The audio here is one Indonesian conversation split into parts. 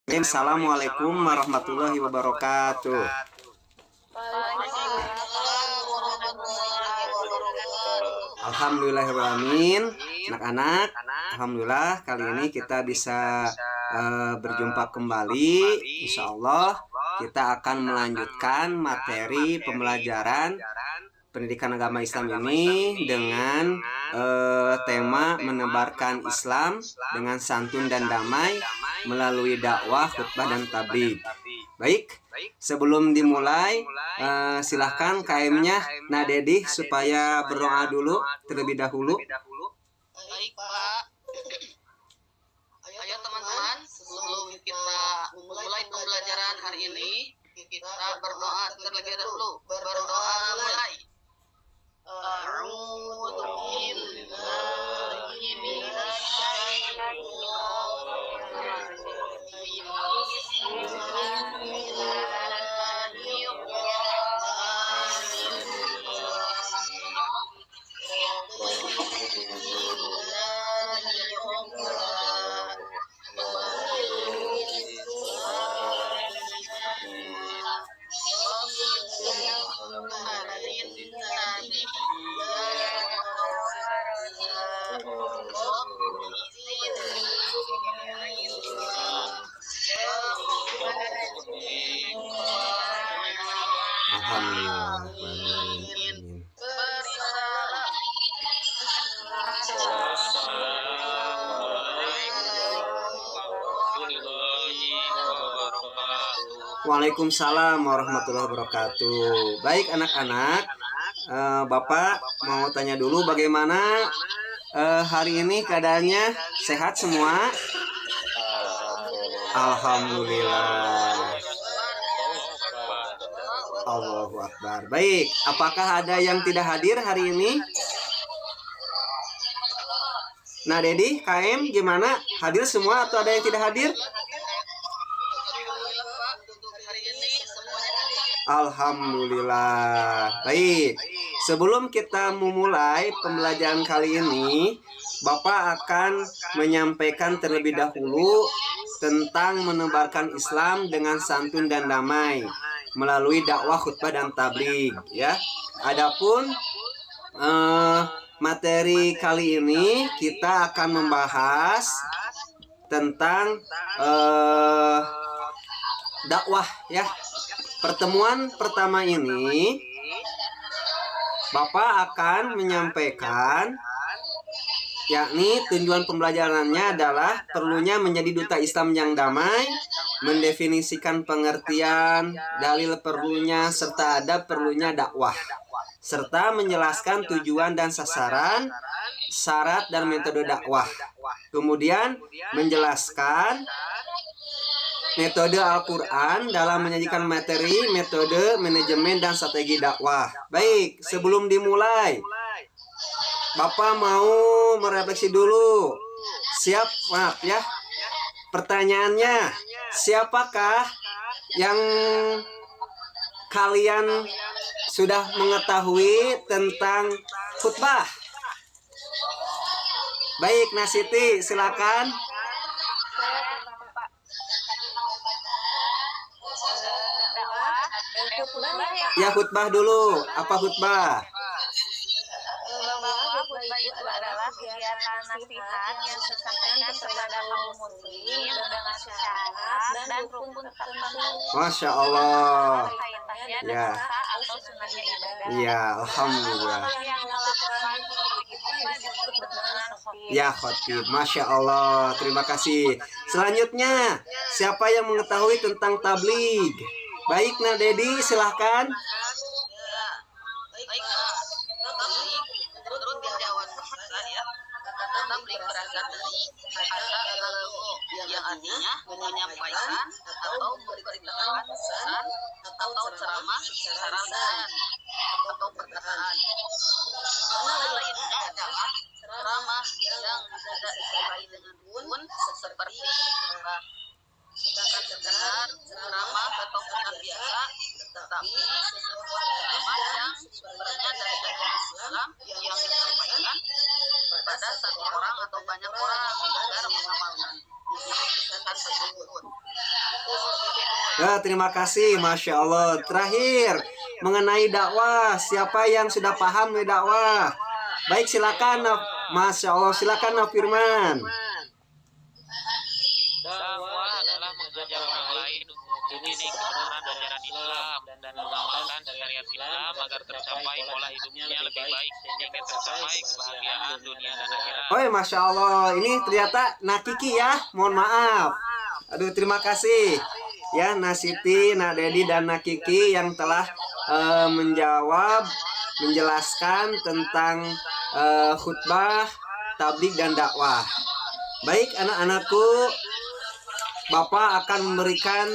Assalamualaikum warahmatullahi wabarakatuh. Alhamdulillahirrahmanirrahim. Anak-anak, alhamdulillah kali ini kita bisa berjumpa kembali. Insya Allah kita akan melanjutkan materi pembelajaran pendidikan agama Islam ini dengan tema menebarkan Islam dengan santun dan damai melalui dakwah, khutbah, dan tabligh. Baik, sebelum dimulai silahkan KM-nya Nadedi supaya berdoa dulu terlebih dahulu. Baik Pak. Ayo teman-teman, sebelum kita memulai pembelajaran hari ini, kita berdoa terlebih dahulu. Berdoa mulai. A'udzu billahi minasy Alhamdulillah. Waalaikumsalam warahmatullahi wabarakatuh. Baik anak-anak, Bapak mau tanya dulu bagaimana hari ini keadaannya, sehat semua? Alhamdulillah. Allahu Akbar. Baik, apakah ada yang tidak hadir hari ini? Nah, Dedi, KM gimana? Hadir semua atau ada yang tidak hadir? Alhamdulillah. Baik, sebelum kita memulai pembelajaran kali ini, Bapak akan menyampaikan terlebih dahulu tentang menebarkan Islam dengan santun dan damai melalui dakwah, khutbah, dan tabligh, ya. Adapun materi kali ini kita akan membahas tentang dakwah, ya. Pertemuan pertama ini Bapak akan menyampaikan, yakni tujuan pembelajarannya adalah perlunya menjadi duta Islam yang damai, mendefinisikan pengertian, dalil perlunya, serta adab perlunya dakwah, serta menjelaskan tujuan dan sasaran, syarat dan metode dakwah. Kemudian menjelaskan metode Al-Quran dalam menyajikan materi, metode, manajemen, dan strategi dakwah. Baik, sebelum dimulai, Bapak mau merefleksi dulu. Siap, maaf ya. Pertanyaannya, siapakah yang kalian sudah mengetahui tentang khutbah? Baik, Nasiti, silakan. Ya, khutbah dulu. Apa khutbah? Bahwa khutbah itu adalah kegiatan nasihat yang disampaikan kepada kaum muslim dengan syarat dan rukun tertentu. Masya Allah. Ya. Atau sunahnya ibadah. Ya, alhamdulillah. Yang melakukan itu disebut dengan khotib. Ya, khotib. Masya Allah. Terima kasih. Selanjutnya, siapa yang mengetahui tentang tabligh? Baik, Nah Dedi, silahkan. Baik, tabligh menurut tinjauan bahasa ya, kata tabligh berasal dari kata balago yang artinya menyampaikan atau memberitakan pesan atau ceramah secara lisan atau perkataan. Makna lainnya adalah ceramah yang tidak disertai dengan pun seperti khutbah. Bukan sekedar ceramah atau khutbah biasa, tetapi sebuah ceramah yang sumbernya dari agama Islam yang disampaikan pada satu orang atau banyak orang agar mengamalkan pesan tersebut. Ya, terima kasih, Masya Allah. Terakhir, mengenai dakwah, siapa yang sudah paham nih dakwah? Baik, silakan, Masya Allah, silakan, Firman. Dakwah adalah mengajak orang lain untuk ini kebenaran ajaran Islam dan mengamalkan syariat Islam agar tercapai pola hidupnya lebih baik sehingga tercapai kebahagiaan dunia dan akhirat. Oh, Masya Allah, ini ternyata Nakiki ya, mohon maaf. Aduh, terima kasih ya Nasiti, Nak Dedi, dan Nakiki yang telah menjawab, menjelaskan tentang khutbah, tabligh, dan dakwah. Baik anak-anakku, Bapak akan memberikan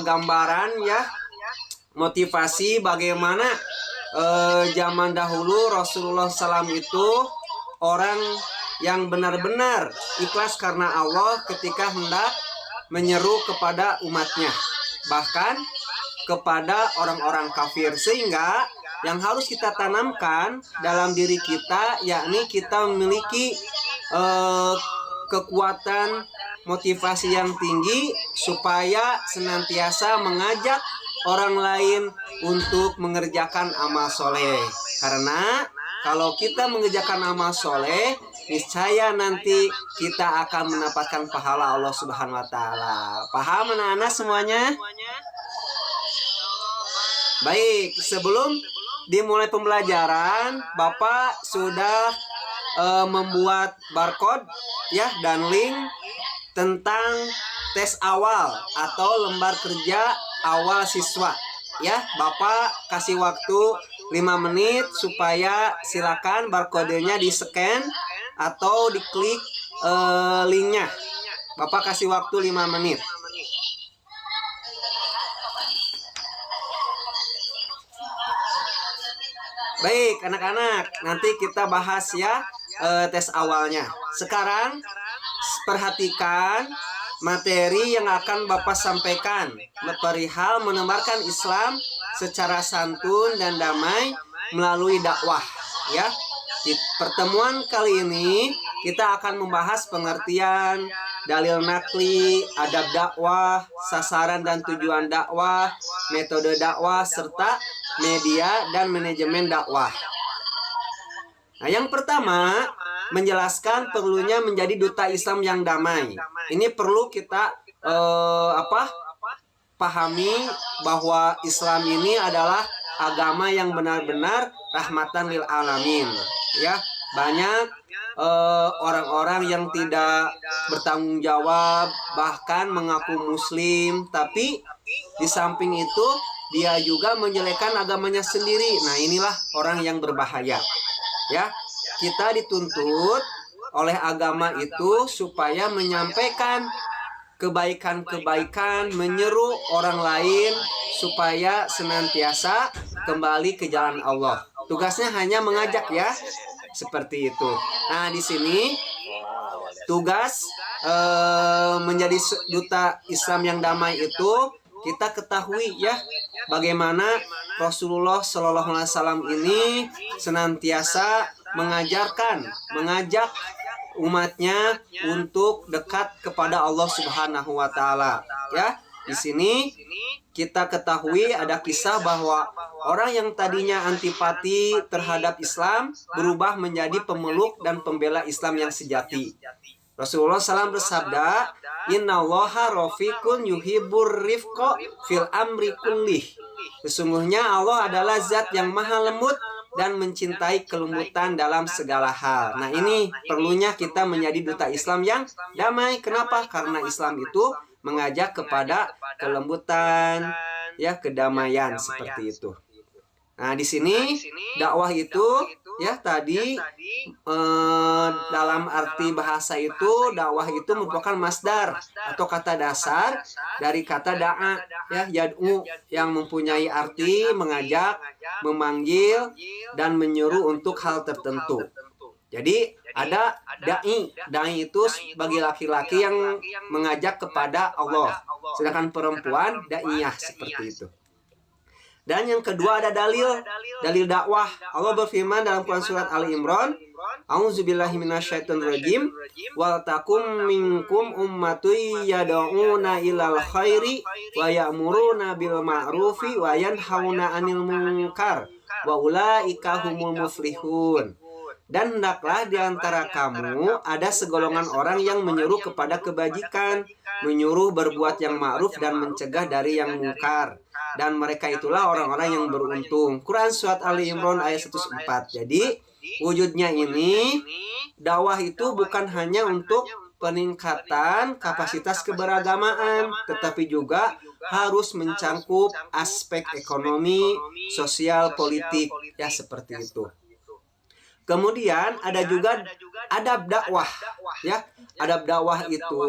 gambaran ya, motivasi bagaimana zaman dahulu Rasulullah SAW itu orang yang benar-benar ikhlas karena Allah ketika hendak menyeru kepada umatnya, bahkan kepada orang-orang kafir. Sehingga yang harus kita tanamkan dalam diri kita, yakni kita memiliki kekuatan motivasi yang tinggi supaya senantiasa mengajak orang lain untuk mengerjakan amal soleh. Karena kalau kita mengerjakan amal soleh, niscaya nanti kita akan mendapatkan pahala Allah Subhanahu wa Ta'ala. Paham anak-anak semuanya? Baik, sebelum dimulai pembelajaran, Bapak sudah membuat barcode ya dan link tentang tes awal atau lembar kerja awal siswa ya. Bapak kasih waktu 5 menit supaya silakan barcode-nya di-scan atau diklik linknya. Bapak kasih waktu 5 menit. Baik anak-anak, nanti kita bahas ya tes awalnya. Sekarang perhatikan materi yang akan Bapak sampaikan perihal menebarkan Islam secara santun dan damai melalui dakwah ya. Di pertemuan kali ini kita akan membahas pengertian, dalil nakli, adab dakwah, sasaran dan tujuan dakwah, metode dakwah, serta media dan manajemen dakwah. Nah, yang pertama, menjelaskan perlunya menjadi duta Islam yang damai. Ini perlu kita pahami bahwa Islam ini adalah agama yang benar-benar rahmatan lil alamin. Ya, banyak orang-orang yang tidak bertanggung jawab, bahkan mengaku Muslim, tapi di samping itu dia juga menjelekkan agamanya sendiri. Nah, inilah orang yang berbahaya. Ya, kita dituntut oleh agama itu supaya menyampaikan kebaikan-kebaikan, menyeru orang lain supaya senantiasa kembali ke jalan Allah. Tugasnya hanya mengajak ya, seperti itu. Nah, di sini tugas menjadi duta Islam yang damai itu kita ketahui ya, bagaimana Rasulullah Shallallahu Alaihi Wasallam ini senantiasa mengajak umatnya untuk dekat kepada Allah Subhanahu Wa Taala. Ya, di sini kita ketahui ada kisah bahwa orang yang tadinya antipati terhadap Islam berubah menjadi pemeluk dan pembela Islam yang sejati. Rasulullah SAW bersabda, Innallaha rafiqun yuhibbur rifqa fil amri kullih. Sesungguhnya Allah adalah zat yang maha lembut dan mencintai kelembutan dalam segala hal. Nah, ini perlunya kita menjadi duta Islam yang damai. Kenapa? Karena Islam itu mengajak kepada kelembutan, ya, kedamaian, seperti itu. Nah, di sini dakwah itu ya tadi dalam arti bahasa itu dakwah itu merupakan masdar atau kata dasar dari kata da'a ya, yad'u, yang mempunyai arti mengajak, memanggil, dan menyuruh untuk hal tertentu. Jadi ada dai itu bagi laki-laki yang mengajak kepada Allah, sedangkan perempuan daiyah, seperti itu. Dan yang kedua ada dalil dakwah. Allah berfirman dalam Quran surat Ali Imran, A'udzubillahi minasyaitonirrajim. Wal takum minkum ummatun yad'una ilal khairi wa ya'muruna bil ma'rufi wa yanhauna 'anil munkar wa ulaika humul muflihun. Dan hendaklah di antara kamu ada segolongan orang yang menyuruh kepada kebajikan, menyuruh berbuat yang ma'ruf dan mencegah dari yang mungkar. Dan mereka itulah orang-orang yang beruntung. Quran Surat Ali Imran ayat 104. Jadi wujudnya ini dakwah itu bukan hanya untuk peningkatan kapasitas keberagamaan, tetapi juga harus mencangkup aspek ekonomi, sosial, politik, ya seperti itu. Kemudian ada juga adab dakwah, ya. Adab dakwah itu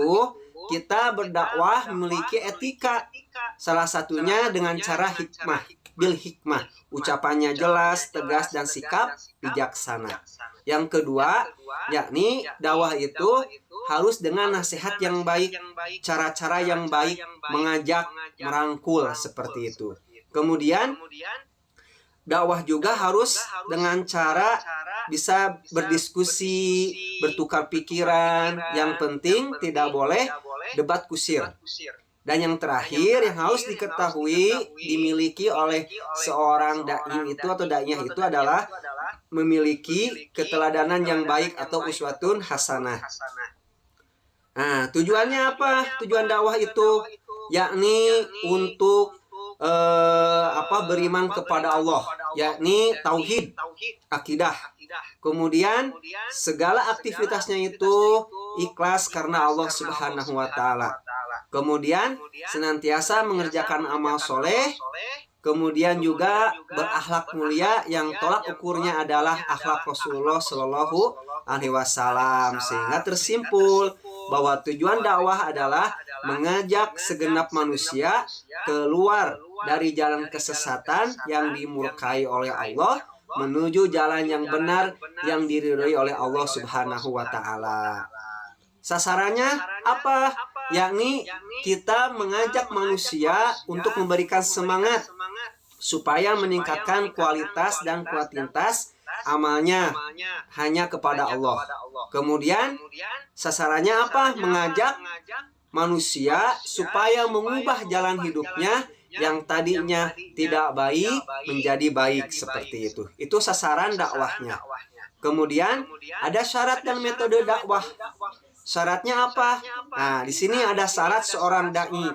kita berdakwah memiliki etika. Salah satunya dengan cara hikmah, bil hikmah. Ucapannya jelas, tegas dan sikap bijaksana. Yang kedua, yakni dakwah itu harus dengan nasihat yang baik, cara-cara yang baik, mengajak, merangkul seperti itu. Kemudian dakwah juga harus dengan cara bisa berdiskusi, bertukar pikiran. Yang penting tidak boleh debat kusir. Dan yang terakhir yang harus diketahui dimiliki oleh seorang dai itu atau daiyah itu adalah memiliki keteladanan yang baik atau uswatun hasanah. Nah, tujuannya apa? Tujuan dakwah itu yakni untuk beriman kepada Allah, yakni tauhid, akidah. Kemudian segala aktivitasnya itu ikhlas karena Allah Subhanahu wa taala. Kemudian senantiasa mengerjakan amal soleh. Kemudian juga berakhlak mulia yang tolak ukurnya adalah akhlak Rasulullah Shallallahu Alaihi Wasallam. Sehingga tersimpul bahwa tujuan dakwah adalah mengajak segenap manusia keluar dari jalan kesesatan yang dimurkai oleh Allah menuju jalan yang benar yang diridhoi oleh Allah Subhanahu wa taala. Sasarannya apa? Yakni kita mengajak manusia untuk memberikan semangat supaya meningkatkan kualitas dan kuantitas amalnya hanya kepada Allah. Kemudian sasarannya apa? Mengajak manusia supaya mengubah jalan hidupnya yang tadinya tidak baik menjadi baik seperti itu. Itu sasaran dakwahnya. Kemudian ada syarat dan metode dakwah. Syaratnya apa? Nah, di sini ada syarat seorang dai,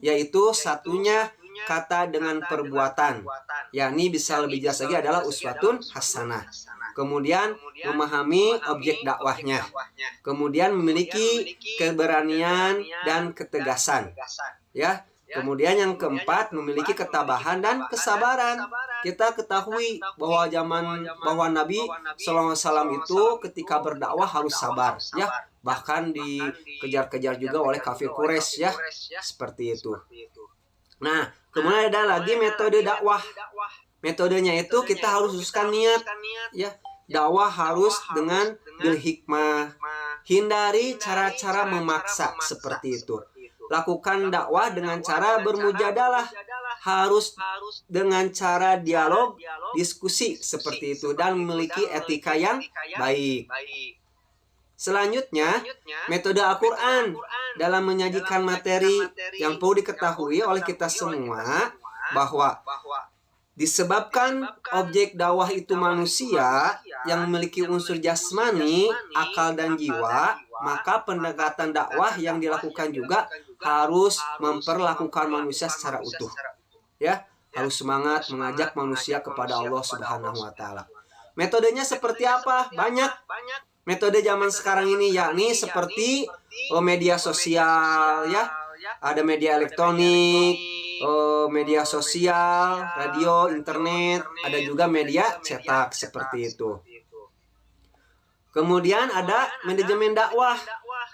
yaitu satunya kata dengan perbuatan. Yakni bisa lebih jelas lagi adalah uswatun hasanah. Kemudian memahami objek dakwahnya. Kemudian memiliki keberanian dan ketegasan. Ya. Kemudian yang keempat memiliki ketabahan dan kesabaran. Kita ketahui bahwa Nabi SAW itu ketika berdakwah harus sabar, ya. Bahkan dikejar-kejar juga oleh kafir Quraisy, ya. Seperti itu. Nah, kemudian ada lagi metode dakwah. Metodenya itu kita harus khususkan niat, ya. Dakwah harus dengan bil hikmah. Hindari cara-cara memaksa seperti itu. Lakukan dakwah dengan cara bermujadalah, harus dengan cara dialog, diskusi seperti itu, dan memiliki etika yang baik. Selanjutnya, metode Al-Quran dalam menyajikan materi yang perlu diketahui oleh kita semua bahwa disebabkan objek dakwah itu manusia yang memiliki unsur jasmani, akal dan jiwa, maka pendekatan dakwah yang dilakukan juga harus memperlakukan manusia secara utuh. Ya, harus semangat mengajak manusia kepada Allah Subhanahu wa taala. Metodenya seperti apa? Banyak. Metode zaman sekarang ini yakni seperti media sosial, ya. Ada media elektronik, media sosial, radio, internet, ada juga media cetak seperti itu. Kemudian ada manajemen dakwah.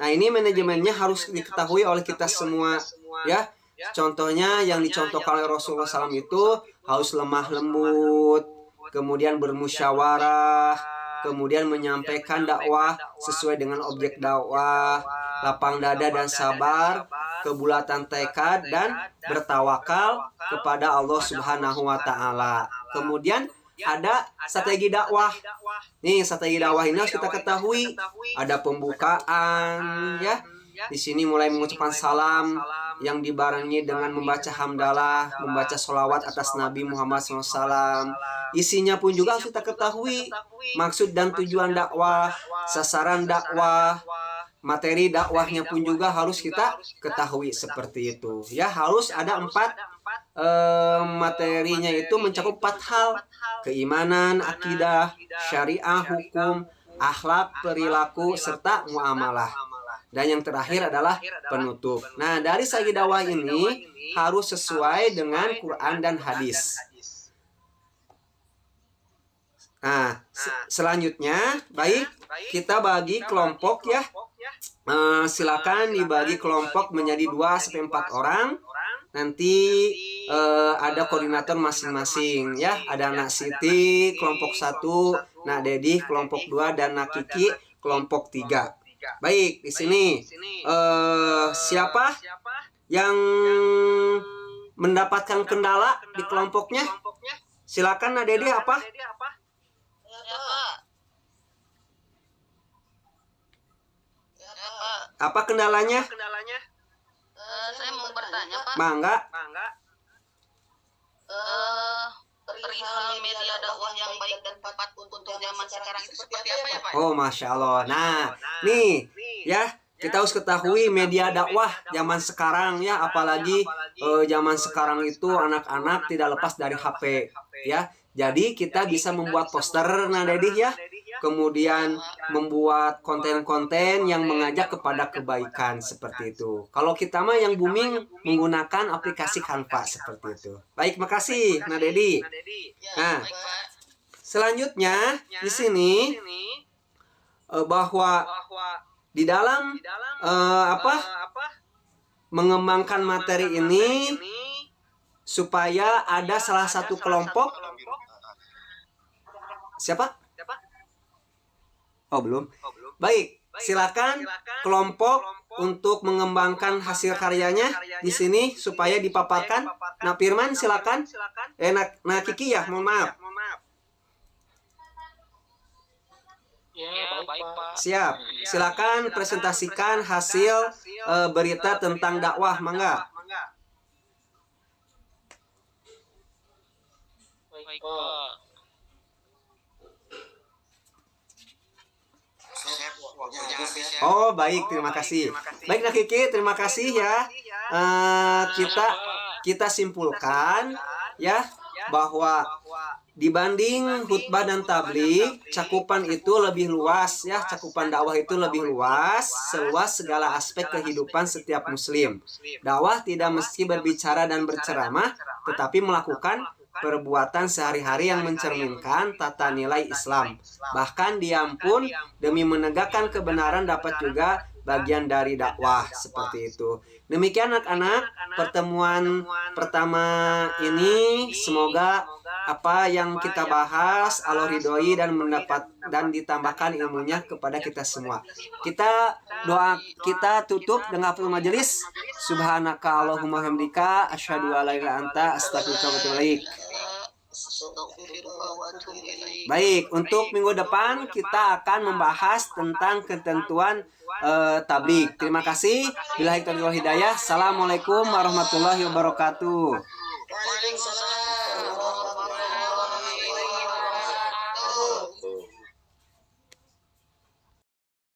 Nah, ini manajemennya harus diketahui oleh kita semua, ya. Contohnya yang dicontohkan oleh Rasulullah SAW itu harus lemah lembut, kemudian bermusyawarah, kemudian menyampaikan dakwah sesuai dengan objek dakwah, lapang dada dan sabar, kebulatan tekad dan bertawakal kepada Allah Subhanahu wa taala. Kemudian ada strategi dakwah. Nih, strategi dakwah ini harus kita ketahui. Ada pembukaan ya. Di sini mulai mengucapkan salam yang dibarengi dengan membaca hamdalah, membaca sholawat atas Nabi Muhammad SAW. Isinya pun juga harus kita ketahui. Maksud dan tujuan dakwah, sasaran dakwah, materi dakwahnya pun juga harus kita ketahui seperti itu. Ya, harus ada 4 materinya itu mencakup 4 hal: keimanan, akidah, syariah, hukum, akhlak, perilaku, serta muamalah. Dan yang terakhir adalah penutup. Nah, dari strategi dakwah ini harus sesuai dengan Quran dan hadis. Nah, selanjutnya, baik, kita bagi kelompok ya. Silakan dibagi kelompok menjadi 2-4 orang. Nanti ada koordinator masing-masing ya. Ada Nak Siti kelompok 1, Nak Dedi kelompok 2, dan Nak Kiki kelompok 3. Baik, di sini siapa yang mendapatkan kendala di kelompoknya? Silakan Nak Dedi, apa? Ya, Pak. Apa kendalanya? Saya mau bertanya, Pak. Mangga. Perihal media dakwah yang baik dan tepat untuk zaman sekarang itu seperti apa ya, Pak? Oh, Masya Allah. Nah, nih ya, kita harus ketahui media dakwah zaman sekarang ya, apalagi zaman sekarang itu anak-anak tidak lepas dari HP ya. Jadi kita bisa membuat poster, Nah Dedi ya, kemudian membuat konten-konten yang mengajak kepada kebaikan seperti itu. Kalau kita mah yang booming menggunakan aplikasi Canva seperti itu. Baik, makasih Nah Dedi. Nah, selanjutnya di sini bahwa di dalam mengembangkan materi ini supaya ada salah satu kelompok. Siapa? Oh, belum. Baik, silakan kelompok untuk mengembangkan hasil karyanya di sini supaya dipaparkan. Nah, Firman silakan. Nah Kiki ya, mohon maaf. Ya, baik, Pak. Siap. Silakan presentasikan hasil berita tentang dakwah, mangga. Baik, Pak. Oh, baik, terima kasih. Baik, Nak Kiki, terima kasih ya. Kita simpulkan ya bahwa dibanding khutbah dan tabligh, cakupan itu lebih luas ya, cakupan dakwah itu lebih luas, seluas segala aspek kehidupan setiap muslim. Dakwah tidak mesti berbicara dan berceramah, tetapi melakukan perbuatan sehari-hari yang mencerminkan tata nilai Islam. Bahkan diam pun demi menegakkan kebenaran dapat juga bagian dari dakwah seperti itu. Demikian anak-anak, pertemuan pertama ini semoga apa yang kita bahas Allah ridhoi dan ditambahkan ilmunya kepada kita semua. Kita tutup dengan majelis. Subhanaka Allahumma hamdika asyhadu an la ilaha illa anta astaghfiruka wa atubu ilaik. Baik, untuk minggu depan kita akan membahas tentang ketentuan tabligh. Terima kasih. Billahi taufiq wal hidayah. Assalamualaikum warahmatullahi wabarakatuh. Waalaikumsalam.